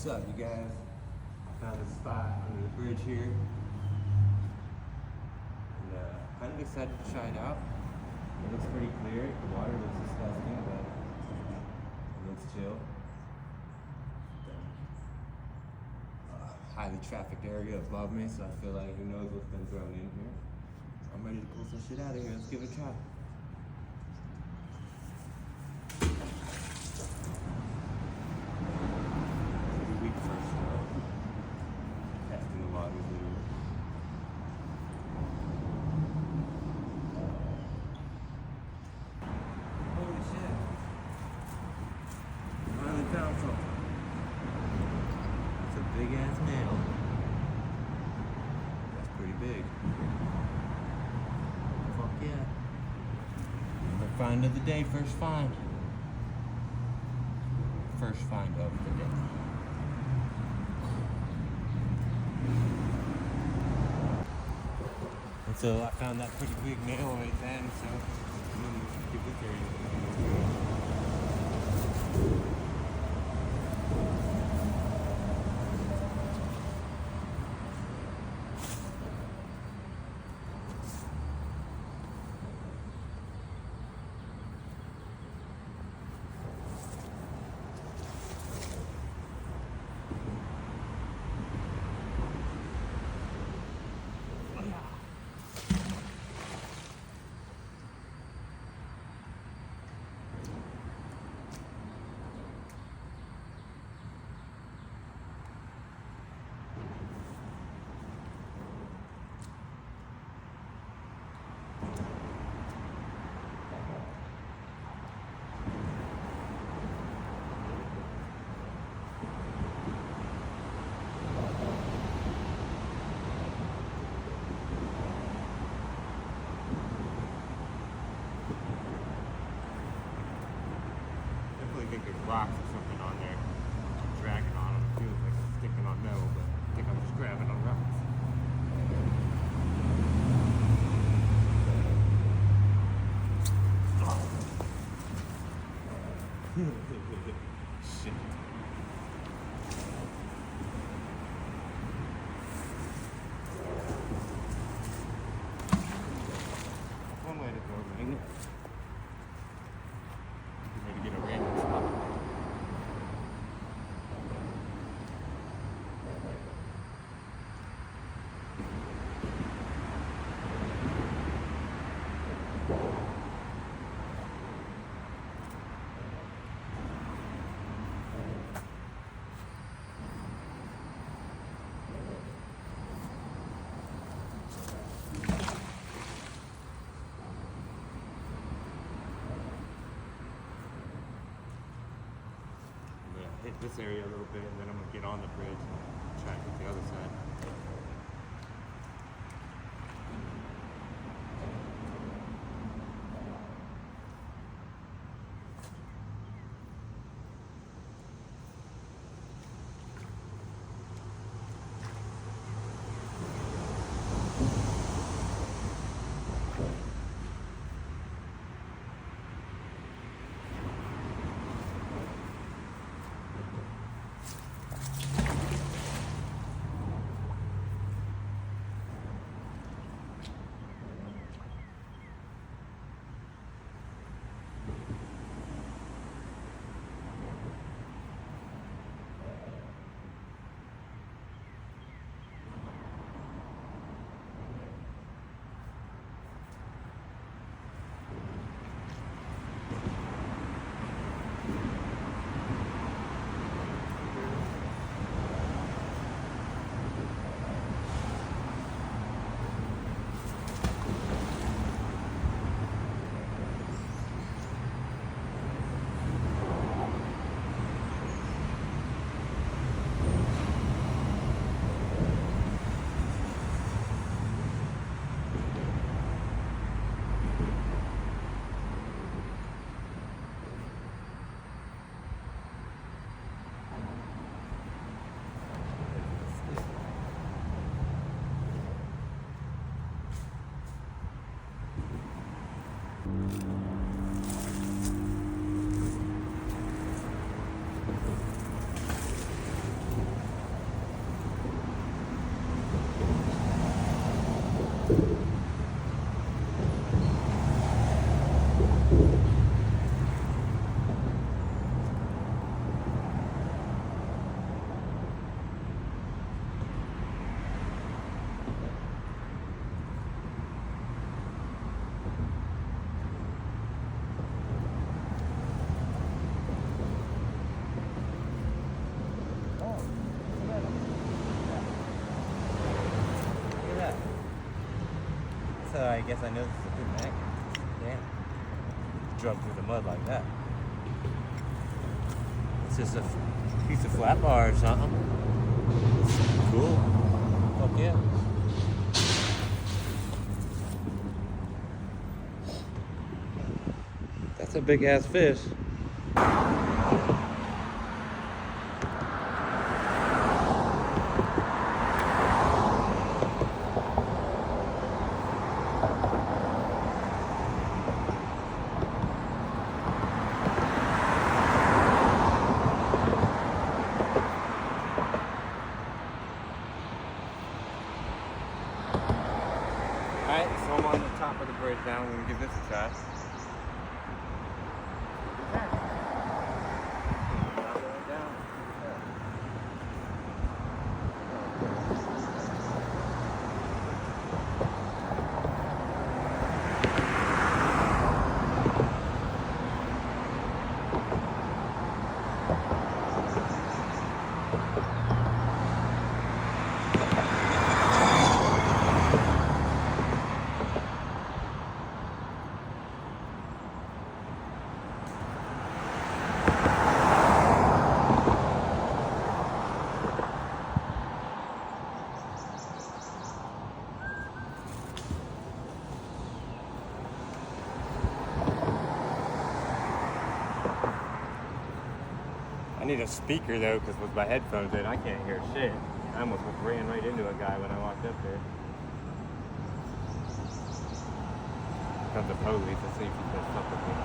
What's up, you guys? I found a spot under the bridge here, and kind of excited to try it out. It looks pretty clear. The water looks disgusting, but it looks chill. Highly trafficked area above me, so I feel like who knows what's been thrown in here. I'm ready to pull some shit out of here. Let's give it a try. Testing the waters literally. Holy shit. Finally found something. It's a big ass nail. That's pretty big. Fuck yeah. Another find of the day, first find. First find of the day. And so I found that pretty big nail right then, so I'm gonna give it to you. I think there's rocks or something on there. I'm dragging on them. It feels like it's sticking on metal, but I think I'm just grabbing on rocks. Shit. One way to go, magnet. Maybe get a random spot. Hit this area a little bit, and then I'm gonna get on the bridge and try and hit the other side. I guess I know this is a good magnet. Damn. Drug through the mud like that. It's just a piece of flat bar or something. It's cool. Fuck yeah. That's a big ass fish. Alright, so I'm on the top of the bridge now. I'm gonna give this a try. I need a speaker though, because with my headphones in, I can't hear shit. I almost ran right into a guy when I walked up there. Comes the police to see if he does something with me.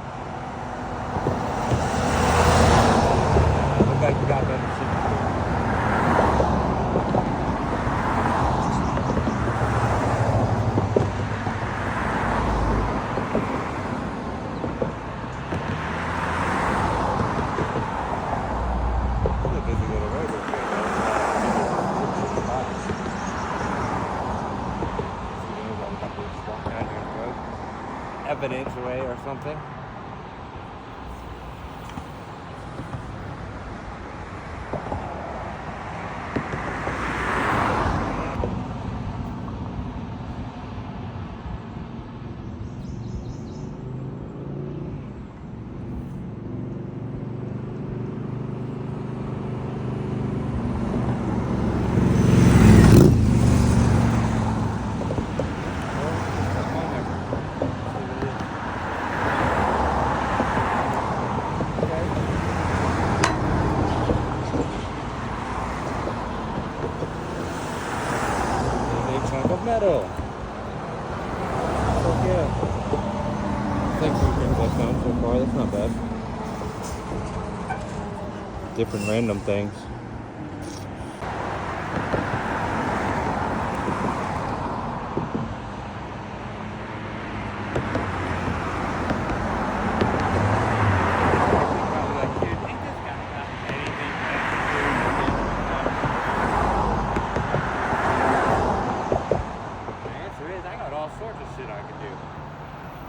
Look like you got better shit to do. Evidence away or something. Metal. Fuck yeah. Thanks for the things I found so far. That's not bad. Different random things.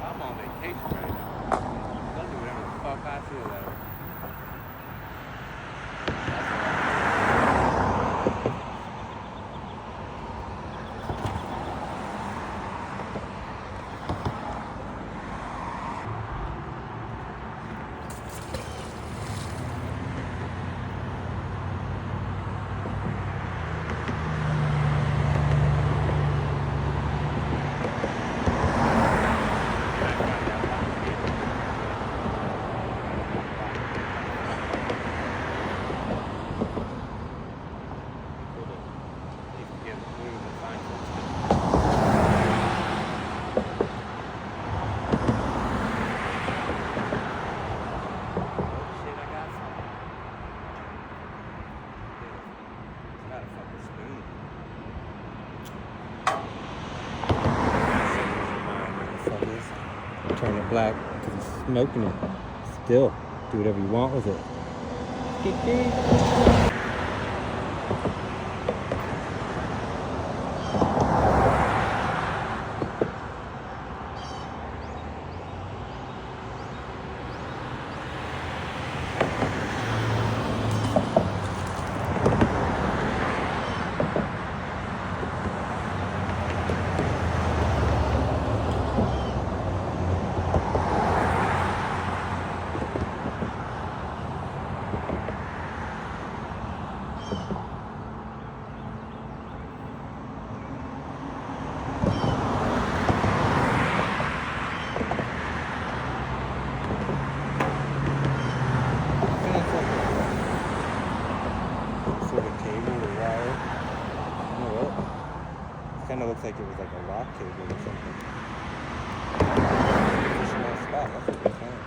I'm on vacation right now. I'll do whatever the fuck I feel that way. Turn it black because it's smoking it. Still, do whatever you want with it. looks like it was like a rock table or something. It's a small spot. That's what we found.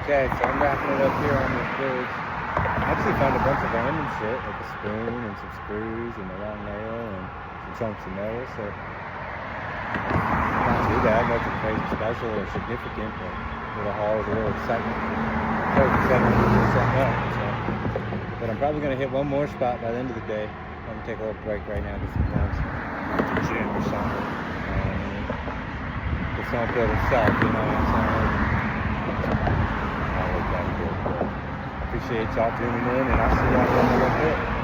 Okay, so I'm wrapping it up here on this bridge. I actually found a bunch of random shit, like a spoon and some screws and a long nail and some chunks of metal. So not too bad, nothing crazy special or significant, but a little haul with a little excitement. Something up. So. But I'm probably gonna hit one more spot by the end of the day. I'm gonna take a little break right now, get some lunch, go to the gym or something. It's not good itself, you know what I'm saying? I'll look that good. Appreciate y'all tuning in, and I'll see y'all in a little bit.